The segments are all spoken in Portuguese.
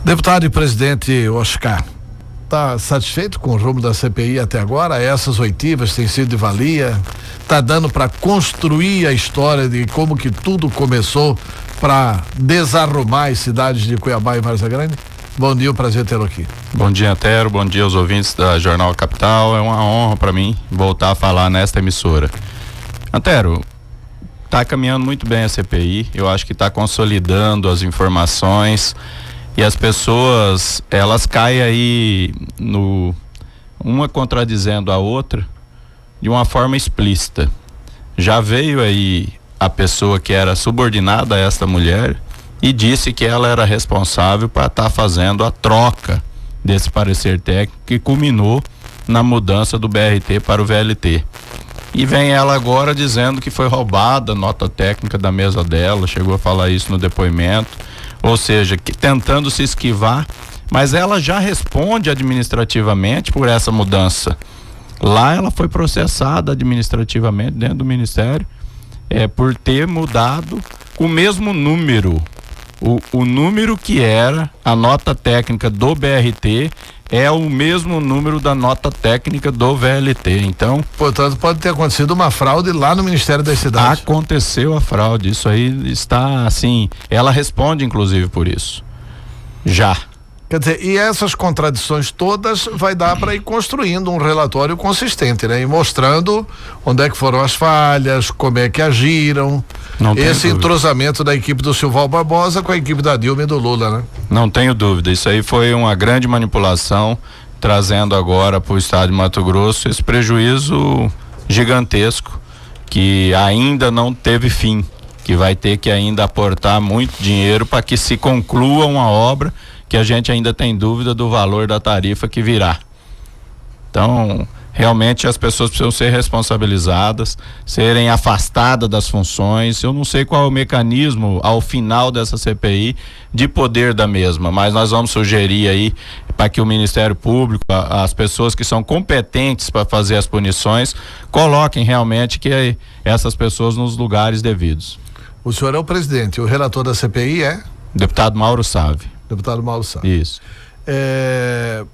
Deputado e presidente Oscar, está satisfeito com o rumo da CPI até agora? Essas oitivas têm sido de valia? Está dando para construir a história de como que tudo começou para desarrumar as cidades de Cuiabá e Várzea Grande? Bom dia, prazer tê-lo aqui. Bom dia, Antero, bom dia aos ouvintes da Jornal Capital. É uma honra para mim voltar a falar nesta emissora. Antero, está caminhando muito bem a CPI, eu acho que está consolidando as informações e as pessoas, elas caem aí uma contradizendo a outra de uma forma explícita. Já veio aí a pessoa que era subordinada a esta mulher e disse que ela era responsável para estar fazendo a troca desse parecer técnico que culminou na mudança do BRT para o VLT. E vem ela agora dizendo que foi roubada a nota técnica da mesa dela, chegou a falar isso no depoimento, ou seja, que tentando se esquivar, mas ela já responde administrativamente por essa mudança. Lá ela foi processada administrativamente dentro do Ministério, por ter mudado o mesmo número. O número que era a nota técnica do BRT é o mesmo número da nota técnica do VLT. Então, portanto, pode ter acontecido uma fraude lá no Ministério das Cidades. Aconteceu a fraude, isso aí está assim, ela responde inclusive por isso. Já. Quer dizer, e essas contradições todas vai dar para ir construindo um relatório consistente, né? E mostrando onde é que foram as falhas, como é que agiram. Esse entrosamento da equipe do Silval Barbosa com a equipe da Dilma e do Lula, né? Não tenho dúvida, isso aí foi uma grande manipulação, trazendo agora para o estado de Mato Grosso esse prejuízo gigantesco que ainda não teve fim, que vai ter que ainda aportar muito dinheiro para que se conclua uma obra que a gente ainda tem dúvida do valor da tarifa que virá. Então, realmente as pessoas precisam ser responsabilizadas, serem afastadas das funções. Eu não sei qual é o mecanismo ao final dessa CPI de poder da mesma, mas nós vamos sugerir aí para que o Ministério Público, as pessoas que são competentes para fazer as punições, coloquem realmente que essas pessoas nos lugares devidos. O senhor é o presidente, o relator da CPI é? Deputado Mauro Save. Deputado Mauro Save. Isso.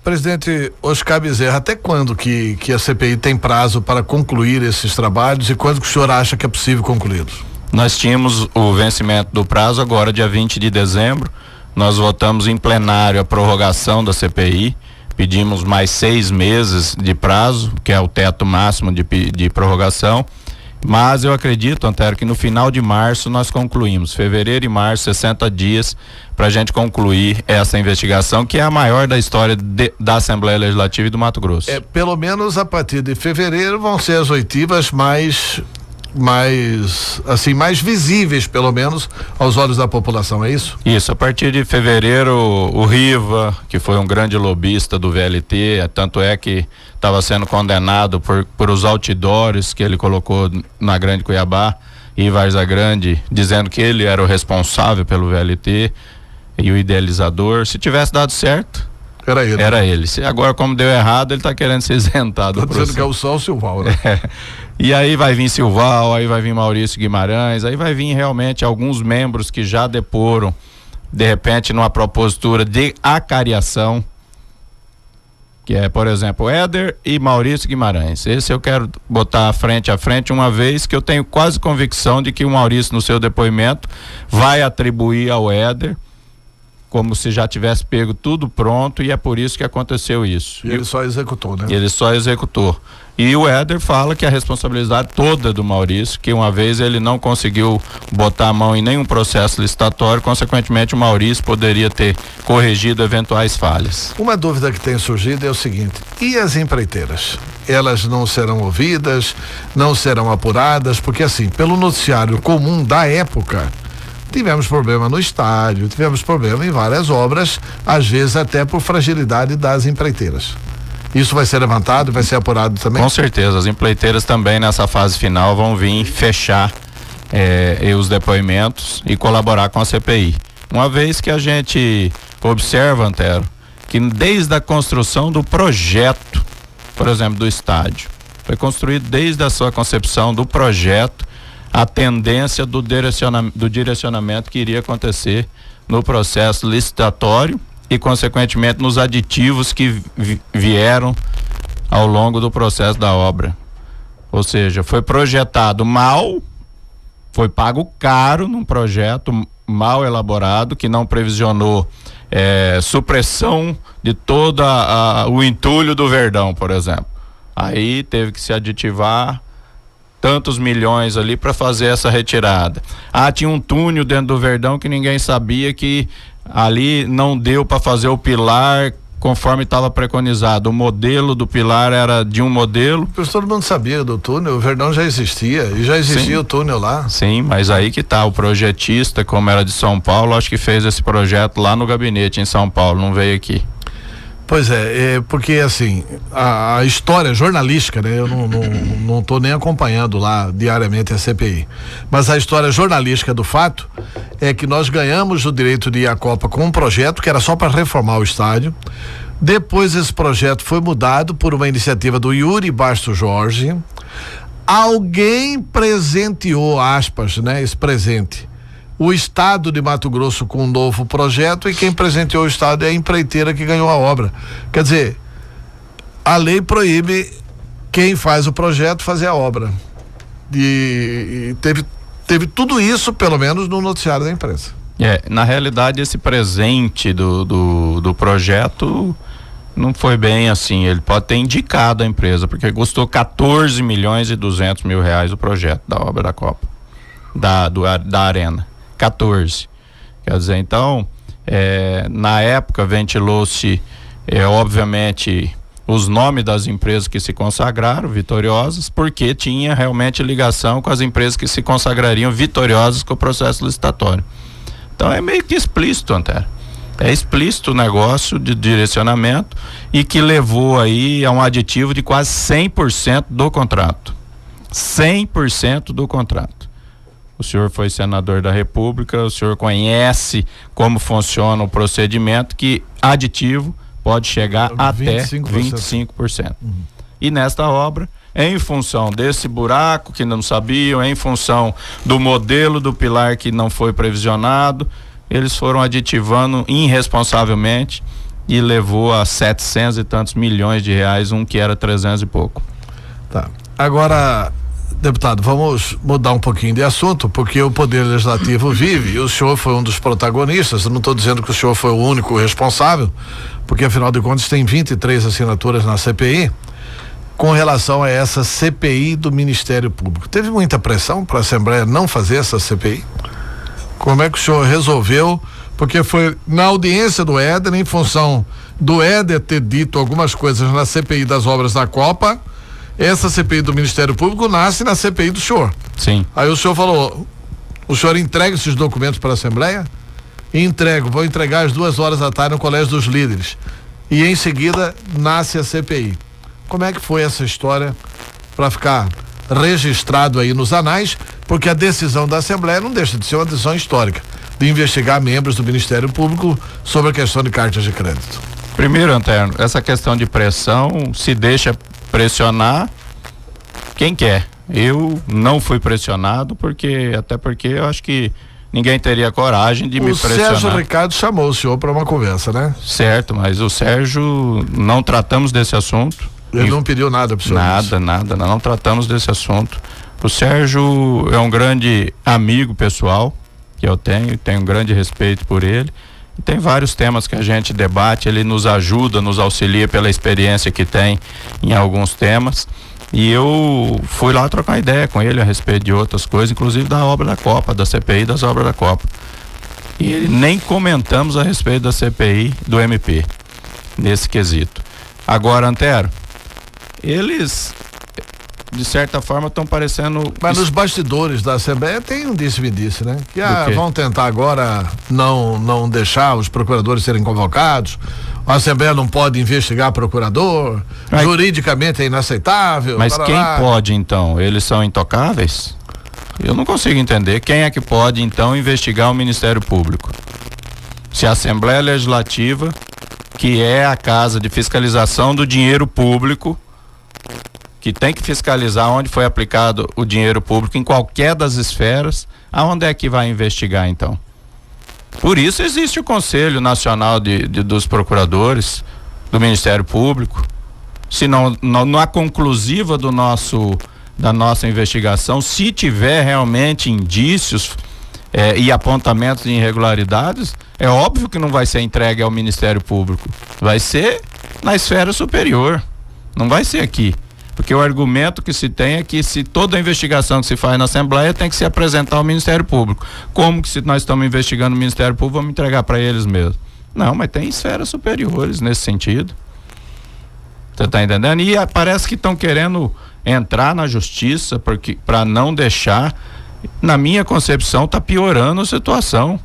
Presidente Oscar Bezerra, até quando que a CPI tem prazo para concluir esses trabalhos e quando que o senhor acha que é possível concluí-los? Nós tínhamos o vencimento do prazo agora, dia 20 de dezembro. Nós votamos em plenário a prorrogação da CPI. Pedimos mais 6 meses de prazo, que é o teto máximo de prorrogação. Mas eu acredito, Antero, que no final de março nós concluímos, fevereiro e março, 60 dias para a gente concluir essa investigação, que é a maior da história da Assembleia Legislativa e do Mato Grosso. Pelo menos a partir de fevereiro vão ser as oitivas mais visíveis, pelo menos, aos olhos da população, é isso? Isso, a partir de fevereiro, o Riva, que foi um grande lobista do VLT, tanto é que estava sendo condenado por os outdoors que ele colocou na Grande Cuiabá e Várzea Grande, dizendo que ele era o responsável pelo VLT e o idealizador. Se tivesse dado certo, era ele. Agora, como deu errado, ele está querendo ser isentado. Está dizendo que é o Sol Silval, né? E aí vai vir Silval, aí vai vir Maurício Guimarães, aí vai vir realmente alguns membros que já deporam, de repente, numa propositura de acariação, que é, por exemplo, Éder e Maurício Guimarães. Esse eu quero botar frente a frente, uma vez que eu tenho quase convicção de que o Maurício, no seu depoimento, vai atribuir ao Éder como se já tivesse pego tudo pronto, e é por isso que aconteceu isso. E ele só executou, né? Ele só executou. E o Éder fala que a responsabilidade toda é do Maurício, que uma vez ele não conseguiu botar a mão em nenhum processo licitatório, consequentemente o Maurício poderia ter corrigido eventuais falhas. Uma dúvida que tem surgido é o seguinte: e as empreiteiras? Elas não serão ouvidas, não serão apuradas? Porque assim, pelo noticiário comum da época, tivemos problema no estádio, tivemos problema em várias obras, às vezes até por fragilidade das empreiteiras. Isso vai ser levantado, vai ser apurado também? Com certeza, as empreiteiras também nessa fase final vão vir fechar os depoimentos e colaborar com a CPI. Uma vez que a gente observa, Antero, que desde a construção do projeto, por exemplo, do estádio, foi construído desde a sua concepção do projeto, a tendência do direcionamento que iria acontecer no processo licitatório e, consequentemente, nos aditivos que vieram ao longo do processo da obra. Ou seja, foi projetado mal, foi pago caro num projeto mal elaborado, que não previsionou supressão de todo o entulho do Verdão, por exemplo. Aí teve que se aditivar tantos milhões ali para fazer essa retirada. Tinha um túnel dentro do Verdão que ninguém sabia, que ali não deu para fazer o pilar conforme estava preconizado. O modelo do pilar era de um modelo. Todo mundo sabia do túnel, o Verdão já existia, e já existia. Sim, o túnel lá. Sim, mas aí que tá, o projetista, como era de São Paulo, acho que fez esse projeto lá no gabinete em São Paulo, não veio aqui. Pois porque assim, a história jornalística, né? Eu não tô nem acompanhando lá diariamente a CPI, mas a história jornalística do fato é que nós ganhamos o direito de ir à Copa com um projeto que era só para reformar o estádio. Depois esse projeto foi mudado por uma iniciativa do Yuri Bastos Jorge. Alguém presenteou, aspas, né? Esse presente, o estado de Mato Grosso com um novo projeto, e quem presenteou o estado é a empreiteira que ganhou a obra. Quer dizer, a lei proíbe quem faz o projeto fazer a obra. E teve tudo isso, pelo menos, no noticiário da imprensa. Na realidade, esse presente do projeto não foi bem assim. Ele pode ter indicado a empresa, porque custou 14 milhões e 200 mil reais o projeto da obra da Copa, da Arena. 14. Quer dizer, então, na época ventilou-se, obviamente, os nomes das empresas que se consagraram vitoriosas, porque tinha realmente ligação com as empresas que se consagrariam vitoriosas com o processo licitatório. Então é meio que explícito, Antero. É explícito o negócio de direcionamento, e que levou aí a um aditivo de quase 100% do contrato. 100% do contrato. O senhor foi senador da República, o senhor conhece como funciona o procedimento, que aditivo pode chegar até 25%. E nesta obra, em função desse buraco que não sabiam, em função do modelo do pilar que não foi previsionado, eles foram aditivando irresponsavelmente, e levou a 700 e tantos milhões de reais, um que era 300 e pouco. Tá. Agora, deputado, vamos mudar um pouquinho de assunto, porque o Poder Legislativo vive, e o senhor foi um dos protagonistas. Eu não estou dizendo que o senhor foi o único responsável, porque afinal de contas tem 23 assinaturas na CPI, com relação a essa CPI do Ministério Público. Teve muita pressão para a Assembleia não fazer essa CPI? Como é que o senhor resolveu? Porque foi na audiência do Éder, em função do Éder ter dito algumas coisas na CPI das obras da Copa. Essa CPI do Ministério Público nasce na CPI do senhor. Sim. Aí o senhor falou, o senhor entrega esses documentos para a Assembleia? Vou entregar às 2h da tarde no Colégio dos Líderes. E em seguida nasce a CPI. Como é que foi essa história para ficar registrado aí nos anais? Porque a decisão da Assembleia não deixa de ser uma decisão histórica, de investigar membros do Ministério Público sobre a questão de cartas de crédito. Primeiro, Antero, essa questão de pressão, se deixa pressionar quem quer. Eu não fui pressionado, até porque eu acho que ninguém teria coragem de me pressionar. O Sérgio Ricardo chamou o senhor para uma conversa, né? Certo, mas o Sérgio, não tratamos desse assunto. Ele não pediu nada para o senhor? Nada, não tratamos desse assunto. O Sérgio é um grande amigo pessoal que eu tenho um grande respeito por ele. E tem vários temas que a gente debate, ele nos ajuda, nos auxilia pela experiência que tem em alguns temas. E eu fui lá trocar ideia com ele a respeito de outras coisas, inclusive da obra da Copa, da CPI das obras da Copa. E nem comentamos a respeito da CPI do MP, nesse quesito. Agora, Antero, eles, de certa forma, estão parecendo... Mas nos bastidores da Assembleia tem um disse-me-disse, né? Que vão tentar agora não deixar os procuradores serem convocados, a Assembleia não pode investigar procurador, juridicamente é inaceitável. Mas quem pode, então? Eles são intocáveis? Eu não consigo entender. Quem é que pode, então, investigar o Ministério Público? Se a Assembleia Legislativa, que é a casa de fiscalização do dinheiro público, que tem que fiscalizar onde foi aplicado o dinheiro público em qualquer das esferas, aonde é que vai investigar, então? Por isso existe o Conselho Nacional dos Procuradores, do Ministério Público. Se não há conclusiva da nossa investigação, se tiver realmente indícios e apontamentos de irregularidades, é óbvio que não vai ser entregue ao Ministério Público, vai ser na esfera superior, não vai ser aqui, porque o argumento que se tem é que se toda a investigação que se faz na Assembleia tem que se apresentar ao Ministério Público. Como que se nós estamos investigando o Ministério Público, vamos entregar para eles mesmos? Não, mas tem esferas superiores nesse sentido. Você tá entendendo? E parece que estão querendo entrar na justiça para não deixar. Na minha concepção, tá piorando a situação.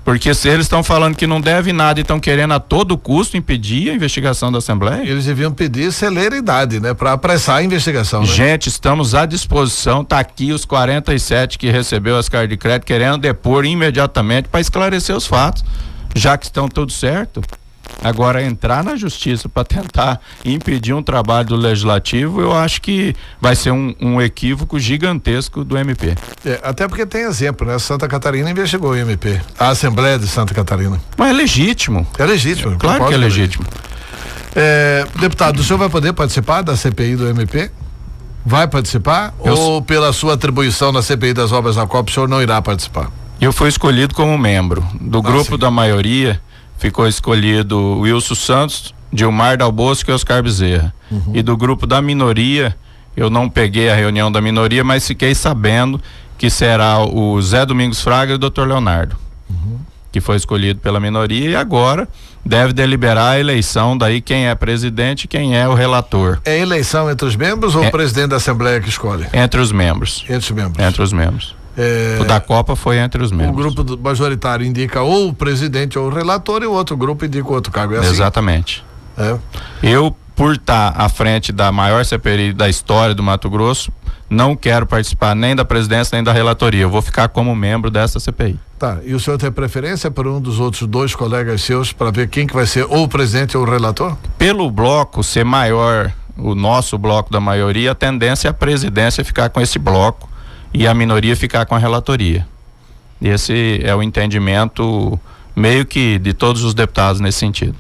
Porque se eles estão falando que não deve nada e estão querendo a todo custo impedir a investigação da Assembleia. Eles deviam pedir celeridade, né? Para apressar a investigação. Né? Gente, estamos à disposição. Tá aqui os 47 que recebeu as cartas de crédito querendo depor imediatamente para esclarecer os fatos, já que estão tudo certo. Agora, entrar na justiça para tentar impedir um trabalho do legislativo, eu acho que vai ser um equívoco gigantesco do MP. Até porque tem exemplo, né? Santa Catarina investigou o MP, a Assembleia de Santa Catarina. Mas é legítimo. É legítimo. Claro que é legítimo. Deputado, o senhor vai poder participar da CPI do MP? Vai participar? Ou pela sua atribuição na CPI das obras da Copa, o senhor não irá participar? Eu fui escolhido como membro do grupo da maioria. Ficou escolhido Wilson Santos, Dilmar Dal Bosco e Oscar Bezerra. E do grupo da minoria, eu não peguei a reunião da minoria, mas fiquei sabendo que será o Zé Domingos Fraga e o Dr. Leonardo, que foi escolhido pela minoria, e agora deve deliberar a eleição, daí quem é presidente e quem é o relator. É eleição entre os membros ou o presidente da Assembleia que escolhe? Entre os membros. Entre os membros. Entre os membros. O da Copa foi entre os membros. O grupo majoritário indica ou o presidente ou o relator e o outro grupo indica outro cargo. É assim? Exatamente. Eu, por estar à frente da maior CPI da história do Mato Grosso, não quero participar nem da presidência nem da relatoria. Eu vou ficar como membro dessa CPI. Tá, e o senhor tem preferência por um dos outros dois colegas seus para ver quem que vai ser ou o presidente ou o relator? Pelo bloco ser maior, o nosso bloco da maioria, a tendência é a presidência ficar com esse bloco e a minoria ficar com a relatoria. Esse é o entendimento meio que de todos os deputados nesse sentido.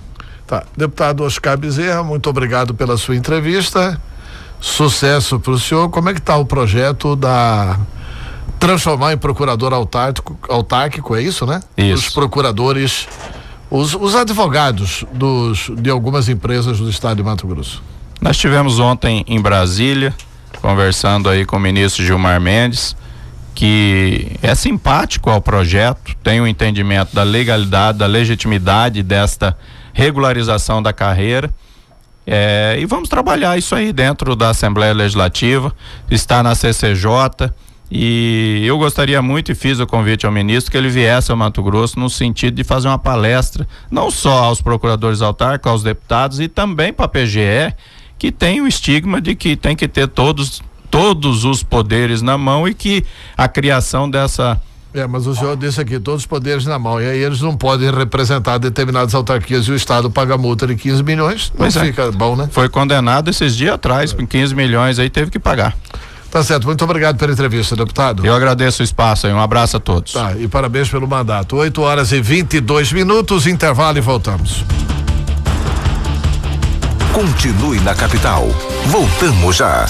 Tá, deputado Oscar Bezerra, muito obrigado pela sua entrevista, sucesso para o senhor. Como é que está o projeto da transformar em procurador autárquico, é isso, né? Isso. Os procuradores, os advogados de algumas empresas do estado de Mato Grosso. Nós tivemos ontem em Brasília, conversando aí com o ministro Gilmar Mendes, que é simpático ao projeto, tem um entendimento da legalidade, da legitimidade desta regularização da carreira, e vamos trabalhar isso aí dentro da Assembleia Legislativa, está na CCJ, e eu gostaria muito, e fiz o convite ao ministro, que ele viesse ao Mato Grosso no sentido de fazer uma palestra, não só aos procuradores autárquicos, aos deputados, e também para a PGE, que tem o estigma de que tem que ter todos os poderes na mão e que a criação dessa... mas o senhor disse aqui, todos os poderes na mão, e aí eles não podem representar determinadas autarquias e o estado paga multa de 15 milhões, não fica bom, né? Foi condenado esses dias atrás, com 15 milhões aí teve que pagar. Tá certo, muito obrigado pela entrevista, deputado. Eu agradeço o espaço aí, um abraço a todos. Tá, e parabéns pelo mandato. 8h22, intervalo e voltamos. Continue na capital. Voltamos já.